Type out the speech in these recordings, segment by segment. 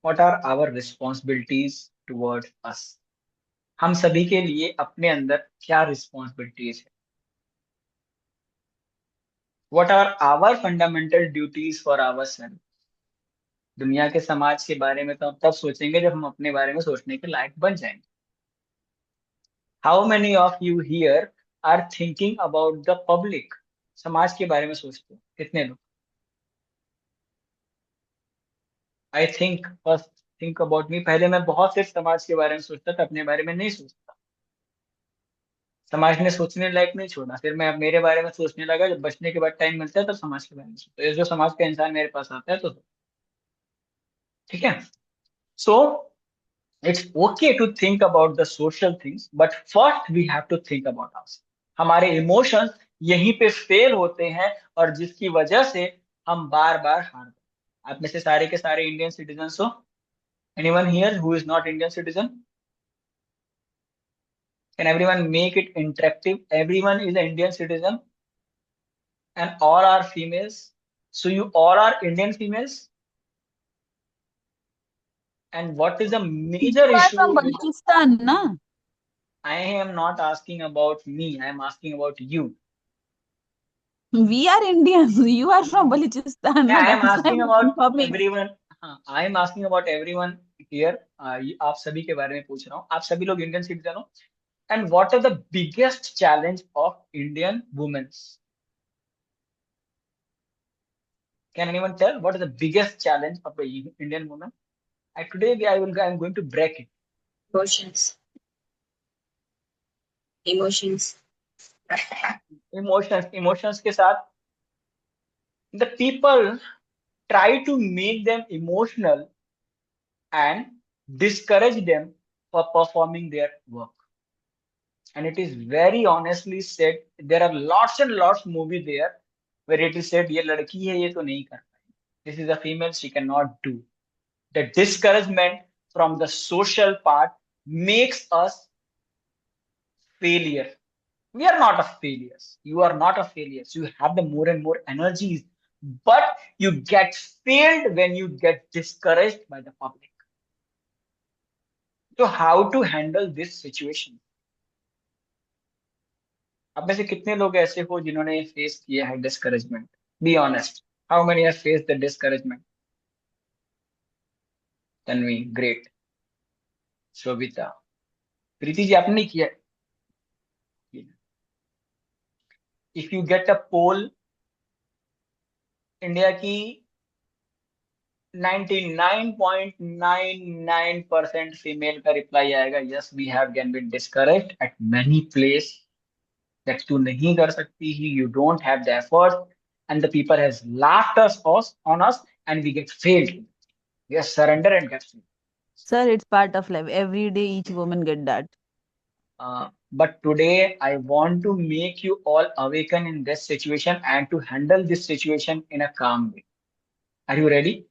What are our responsibilities towards us? हम सभी के लिए अपने अंदर क्या रिस्पॉन्सिबिलिटीज है? What are our fundamental duties for ourselves? दुनिया के समाज के बारे में तो हम तब सोचेंगे जब हम अपने बारे में सोचने के लायक बन जाएंगे. How many of you here are thinking about the public? समाज के बारे में सोचते हो कितने लोग? I think first think about me. पहले मैं बहुत सिर्फ समाज के बारे में सोचता था, अपने बारे में नहीं सोचता. समाज ने सोचने लायक नहीं छोड़ा, फिर मैं अब मेरे बारे में सोचने लगा. जब बचने के बाद टाइम मिलता है तब समाज के बारे में सोचता. ये जो समाज का इंसान मेरे पास आता है तो ठीक है. So it's okay to think about the social things, but first we have to think about us. हमारे इमोशंस यहीं पे फेल होते हैं और जिसकी वजह से हम बार बार हार जाते हैं. आप में से सारे के सारे इंडियन सिटीजन हो? Anyone here who is not Indian citizen? Can everyone make it interactive? Everyone is an Indian citizen and all are females. So you all are Indian females. And what is the You major are issue from in the? Balochistan, na? I am not asking about me. I am asking about you. We are Indians. You are from Balochistan, Yeah, na? I am That's why asking I'm about confirming. everyone. हाँ, I am asking about everyone here. आप सभी के बारे में पूछ रहा हूँ. आप सभी लोग इंडियन सिटीजन हो. And what are the biggest challenge of Indian women? Can anyone tell what is the biggest challenge of the Indian woman? I am going to break it. Emotions. Emotions. Emotions के साथ the people try to make them emotional and discourage them for performing their work. And it is very honestly said, there are lots and lots movie there where it is said ये लड़की है ये तो नहीं कर पाएगी. This is a female, she cannot do. The discouragement from the social part makes us failure. We are not a failures. You are not a failures. You have the more and more energies, but you get failed when you get discouraged by the public. So how to handle this situation? अब में से कितने लोग ऐसे हो जिन्होंने face किया है discouragement? Be honest. How many have face the discouragement? Tanvi, great. Shobhita, Preeti ji आपने नहीं किया? If you get a poll, India की 99.99% फीमेल का रिप्लाई आएगा, yes we have been discouraged at many place. That तू नहीं कर सकती ही, you don't have the effort, and the people has laughed us on us and we get failed. Yes, surrender and get failed. Sir, it's part of life. Every day, each woman get that. But today I want to make you all awaken in this situation and to handle this situation in a calm way. Are you ready?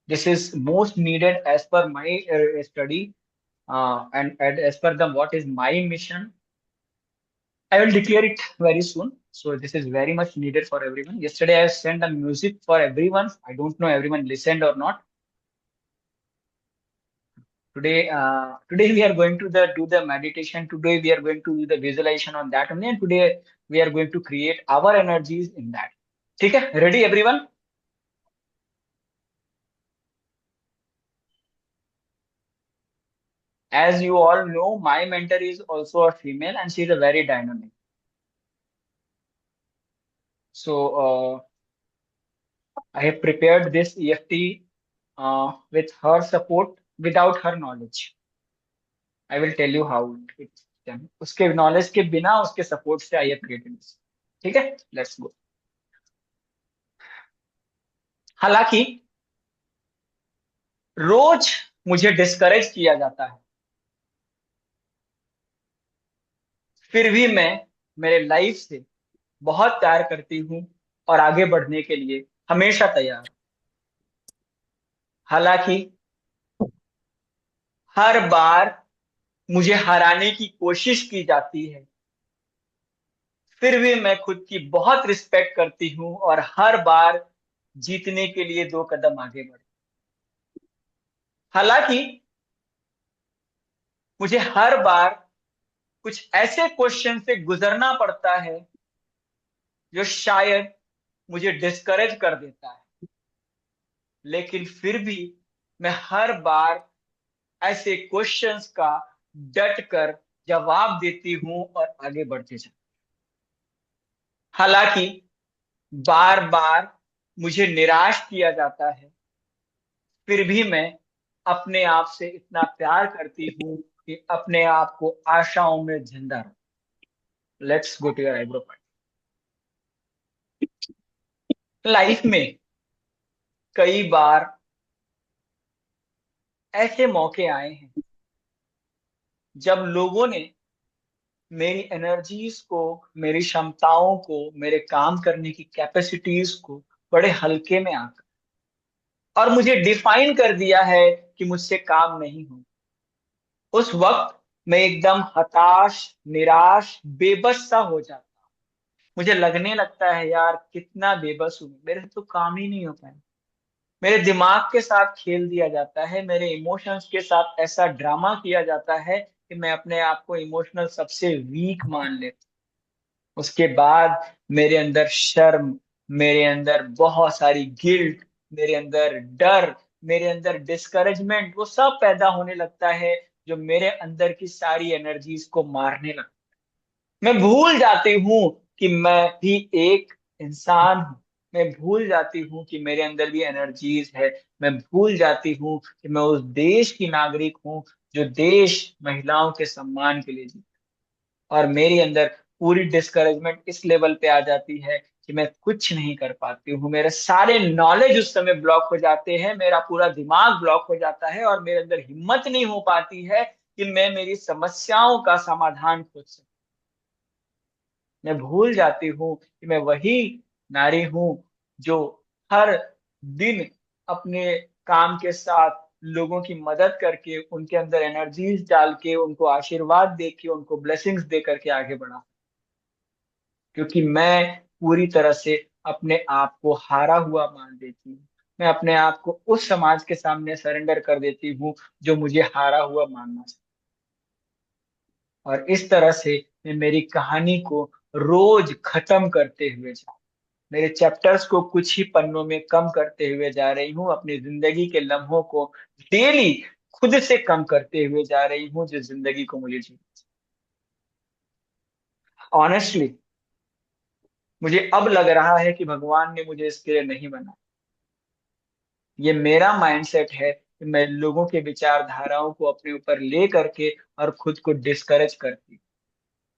This is most needed as per my study, and as per the what is my mission. I will declare it very soon. So this is very much needed for everyone. Yesterday I sent a music for everyone. I don't know everyone listened or not. Today we are going to do the meditation. Today we are going to do the visualization on that only, and today we are going to create our energies in that. ठीक है? Ready everyone? As you all know, my mentor is also a female and she is a very dynamic. So I have prepared this EFT with her support, without her knowledge. I will tell you how it's done. उसके knowledge के बिना, उसके support से I have created this. ठीक है? Let's go. हालांकि रोज मुझे discourage किया जाता है, फिर भी मैं मेरे लाइफ से बहुत प्यार करती हूँ और आगे बढ़ने के लिए हमेशा तैयार हूं. हालांकि हर बार मुझे हराने की कोशिश की जाती है, फिर भी मैं खुद की बहुत रिस्पेक्ट करती हूँ और हर बार जीतने के लिए 2 कदम आगे बढ़े। हालांकि मुझे हर बार कुछ ऐसे क्वेश्चन से गुजरना पड़ता है जो शायद मुझे डिस्करेज कर देता है, लेकिन फिर भी मैं हर बार ऐसे क्वेश्चंस का डट कर जवाब देती हूं और आगे बढ़ते जाती। हालांकि बार बार मुझे निराश किया जाता है, फिर भी मैं अपने आप से इतना प्यार करती हूं कि अपने आप को आशाओं में जिंदा रखूं। Let's go to your eyebrow point. Life में कई बार ऐसे मौके आए हैं जब लोगों ने मेरी एनर्जीज को, मेरी क्षमताओं को, मेरे काम करने की कैपेसिटीज को बड़े हल्के में आकर और मुझे डिफाइन कर दिया है कि मुझसे काम नहीं हो। उस वक्त मैं एकदम हताश, निराश, बेबस सा हो जाता हूं। मुझे लगने लगता है यार कितना बेबस हूं, मेरे से तो काम ही नहीं हो पाया। मेरे दिमाग के साथ खेल दिया जाता है, मेरे इमोशंस के साथ ऐसा ड्रामा किया जाता है कि मैं अपने आप को इमोशनल सबसे वीक मान लेता हूं। उसके बाद मेरे अंदर शर्म, मेरे अंदर बहुत सारी गिल्ट, मेरे अंदर डर, मेरे अंदर डिस्करेजमेंट, वो सब पैदा होने लगता है जो मेरे अंदर की सारी एनर्जीज को मारने लगता है। मैं भूल जाती हूँ कि मैं भी एक इंसान हूँ। मैं भूल जाती हूँ कि मेरे अंदर भी एनर्जीज है। मैं भूल जाती हूँ कि मैं उस देश की नागरिक हूँ जो देश महिलाओं के सम्मान के लिए जी। और मेरे अंदर पूरी डिस्करेजमेंट इस लेवल पे आ जाती है कि मैं कुछ नहीं कर पाती हूँ। मेरे सारे नॉलेज उस समय ब्लॉक हो जाते हैं, मेरा पूरा दिमाग ब्लॉक हो जाता है और मेरे अंदर हिम्मत नहीं हो पाती है कि मैं मेरी समस्याओं का समाधान खोज सकूं। मैं भूल जाती हूँ कि मैं वही नारी हूँ जो हर दिन अपने काम के साथ लोगों की मदद करके, उनके अंदर एनर्जीज डाल के, उनको आशीर्वाद दे के, उनको ब्लेसिंग्स दे करके आगे बढ़ा। क्योंकि मैं पूरी तरह से अपने आप को हारा हुआ मान देती हूँ। मैं अपने आप को उस समाज के सामने सरेंडर कर देती हूँ जो मुझे हारा हुआ मानना चाहिए। और इस तरह से मैं मेरी कहानी को रोज खत्म करते हुए जा, मेरे चैप्टर्स को कुछ ही पन्नों में कम करते हुए जा रही हूँ। अपनी जिंदगी के लम्हों को डेली खुद से कम करते हुए जा रही हूँ जो जिंदगी को मुझे जी। ऑनेस्टली मुझे अब लग रहा है कि भगवान ने मुझे इसके लिए नहीं बनाया। ये मेरा माइंडसेट है कि मैं लोगों के विचारधाराओं को अपने ऊपर ले करके और खुद को डिस्करेज करती।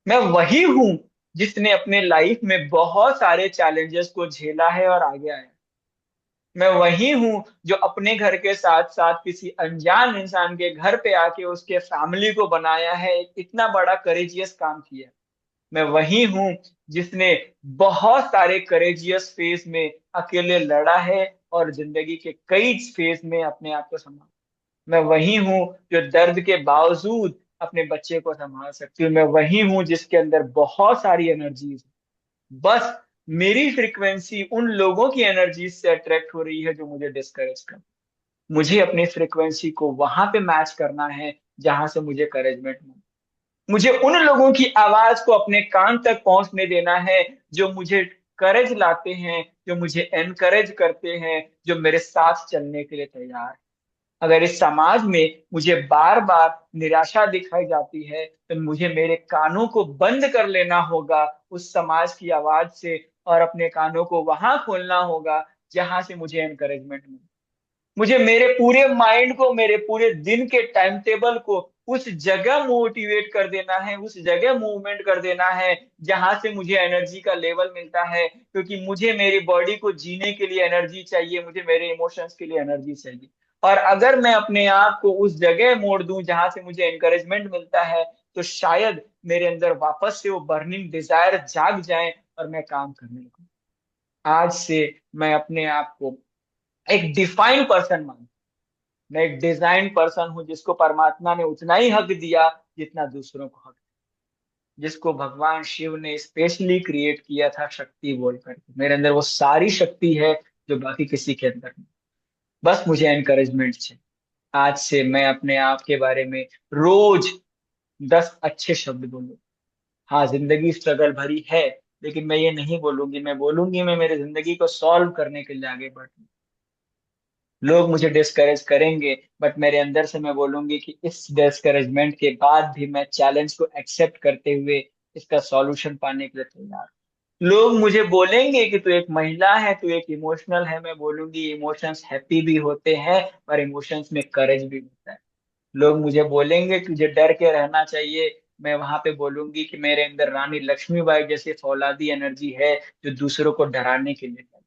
मैं वही हूं जिसने अपने लाइफ में बहुत सारे चैलेंजेस को झेला है और आगे आया। मैं वही हूं जो अपने घर के साथ साथ किसी अनजान इंसान के घर पे आके उसके फैमिली को बनाया है, एक इतना बड़ा करेजियस काम किया। मैं वही हूं जिसने बहुत सारे करेजियस फेज में अकेले लड़ा है और जिंदगी के कई फेज में अपने आप को संभाला। मैं वही हूँ जो दर्द के बावजूद अपने बच्चे को संभाल सकती हूँ। मैं वही हूँ जिसके अंदर बहुत सारी एनर्जीज है। बस मेरी फ्रीक्वेंसी उन लोगों की एनर्जीज से अट्रैक्ट हो रही है जो मुझे डिस्करेज कर। मुझे अपनी फ्रीक्वेंसी को वहां पे मैच करना है जहां से मुझे करेजमेंट मिले। मुझे उन लोगों की आवाज को अपने कान तक पहुंचने देना है जो मुझे करेज लाते हैं, जो मुझे एनकरेज करते हैं, जो मेरे साथ चलने के लिए तैयार है। अगर इस समाज में मुझे बार बार निराशा दिखाई जाती है तो मुझे मेरे कानों को बंद कर लेना होगा उस समाज की आवाज से और अपने कानों को वहां खोलना होगा जहां से मुझे एनकरेजमेंट मिले। मुझे मेरे पूरे माइंड को, मेरे पूरे दिन के टाइम टेबल को उस जगह मोटिवेट कर देना है, उस जगह मूवमेंट कर देना है जहां से मुझे एनर्जी का लेवल मिलता है। क्योंकि मुझे मेरी बॉडी को जीने के लिए एनर्जी चाहिए, मुझे मेरे इमोशंस के लिए एनर्जी चाहिए। और अगर मैं अपने आप को उस जगह मोड़ दूं जहां से मुझे एनकरेजमेंट मिलता है तो शायद मेरे अंदर वापस से वो बर्निंग डिजायर जाग जाए और मैं काम करने लगूं। आज से मैं अपने आप को एक डिफाइंड पर्सन मान, मैं एक डिजाइन पर्सन हूं जिसको परमात्मा ने उतना ही हक दिया जितना दूसरों को हक, जिसको भगवान शिव ने स्पेशली क्रिएट किया था शक्ति बोल करके। मेरे अंदर वो सारी शक्ति है जो बाकी किसी के अंदर नहीं। बस मुझे एनकरेजमेंट चाहिए। आज से मैं अपने आप के बारे में रोज 10 अच्छे शब्द बोलूँ। हाँ, जिंदगी स्ट्रगल भरी है, लेकिन मैं ये नहीं बोलूंगी, मैं बोलूंगी मैं मेरी जिंदगी को सॉल्व करने के लिए आगे बढ़ रही हूँ। लोग मुझे डिस्करेज करेंगे, बट मेरे अंदर से मैं बोलूंगी कि इस डिस्करेजमेंट के बाद भी मैं चैलेंज को एक्सेप्ट करते हुए इसका सॉल्यूशन पाने के लिए तैयार हूं। लोग मुझे बोलेंगे कि तू एक महिला है, तू एक इमोशनल है, मैं बोलूंगी इमोशंस हैप्पी भी होते हैं और इमोशंस में करेज भी होता है। लोग मुझे बोलेंगे तुझे डर के रहना चाहिए, मैं वहां पे बोलूंगी कि मेरे अंदर रानी लक्ष्मीबाई जैसी फौलादी एनर्जी है जो दूसरों को डराने के लिए है।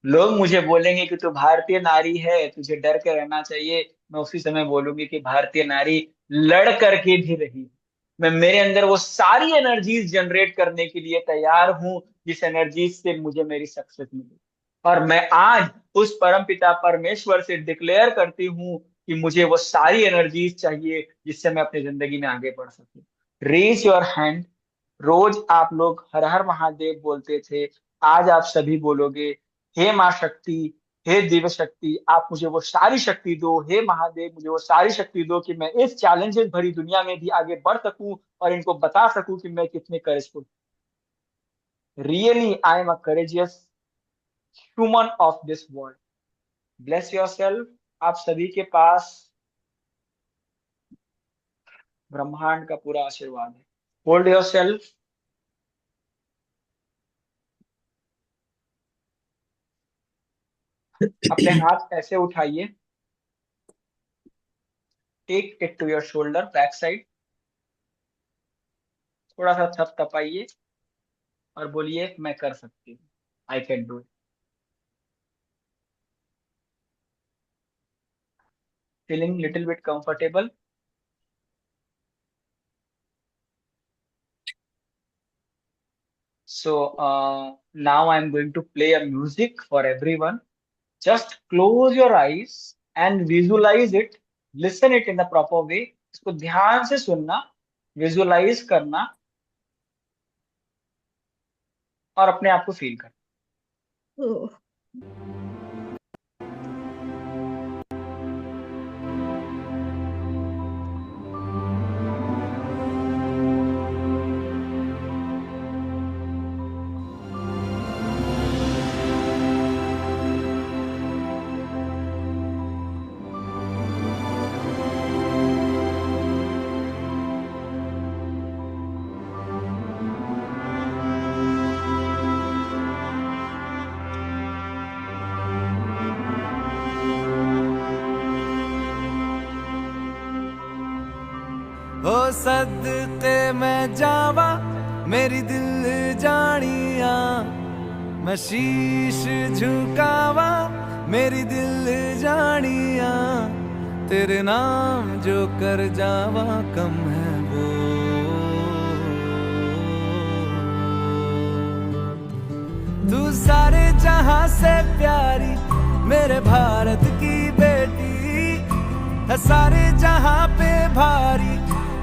लोग मुझे बोलेंगे कि तू भारतीय नारी है, तुझे डर के रहना चाहिए, मैं उसी समय बोलूंगी कि भारतीय नारी लड़ करके भी रही। मैं मेरे अंदर वो सारी एनर्जीज जनरेट करने के लिए तैयार हूं जिस एनर्जीज से मुझे मेरी सक्सेस मिली। और मैं आज उस परमपिता परमेश्वर से डिक्लेयर करती हूँ कि मुझे वो सारी एनर्जीज चाहिए जिससे मैं अपनी जिंदगी में आगे बढ़ सकूं। Raise your hand. रोज आप लोग हर हर महादेव बोलते थे, आज आप सभी बोलोगे हे माँ शक्ति, हे दिव्य शक्ति, आप मुझे वो सारी शक्ति दो, हे महादेव मुझे वो सारी शक्ति दो कि मैं इस चैलेंजेस भरी दुनिया में भी आगे बढ़ सकूं और इनको बता सकूं कि मैं कितने courageful. Really I am a courageous human of this world. Bless yourself. आप सभी के पास ब्रह्मांड का पूरा आशीर्वाद है। Hold yourself. अपने हाथ ऐसे उठाइए, take it to your shoulder back side, थोड़ा सा थपथपाइए और बोलिए मैं कर सकती हूँ, I can do it. Feeling little bit comfortable? So now I'm going to play a music for everyone. Just close your eyes and visualize it. Listen it in the proper way. इसको ध्यान से सुनना, visualise करना और अपने आप को feel करना। हो सदते मैं जावा मेरी दिल जानिया, मैं शीश झुकावा मेरी दिल जानिया, तेरे नाम जो कर जावा कम है वो। तू सारे जहां से प्यारी मेरे भारत की बेटी है, सारे जहां पे भारी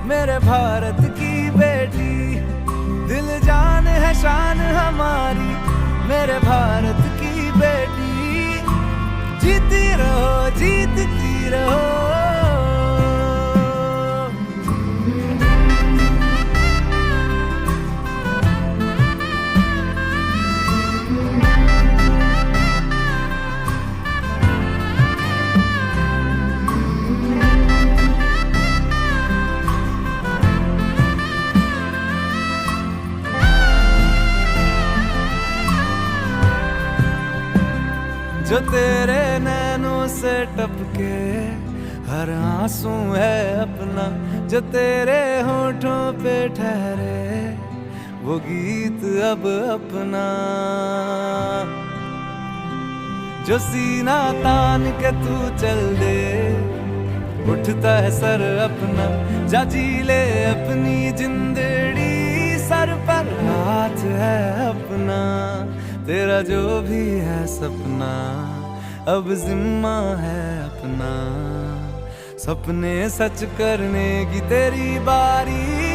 मेरे भारत की बेटी, दिल जान है शान हमारी मेरे भारत की बेटी, जीती रहो जीतती रहो। जो तेरे नैनों से टपके हर आंसू है अपना, जो तेरे होठों पे ठहरे वो गीत अब अपना, जो सीना तान के तू चल दे उठता है सर अपना, जा जी ले अपनी जिंदड़ी, सर पर हाथ है अपना, तेरा जो भी है सपना अब जिम्मा है अपना, सपने सच करने की तेरी बारी।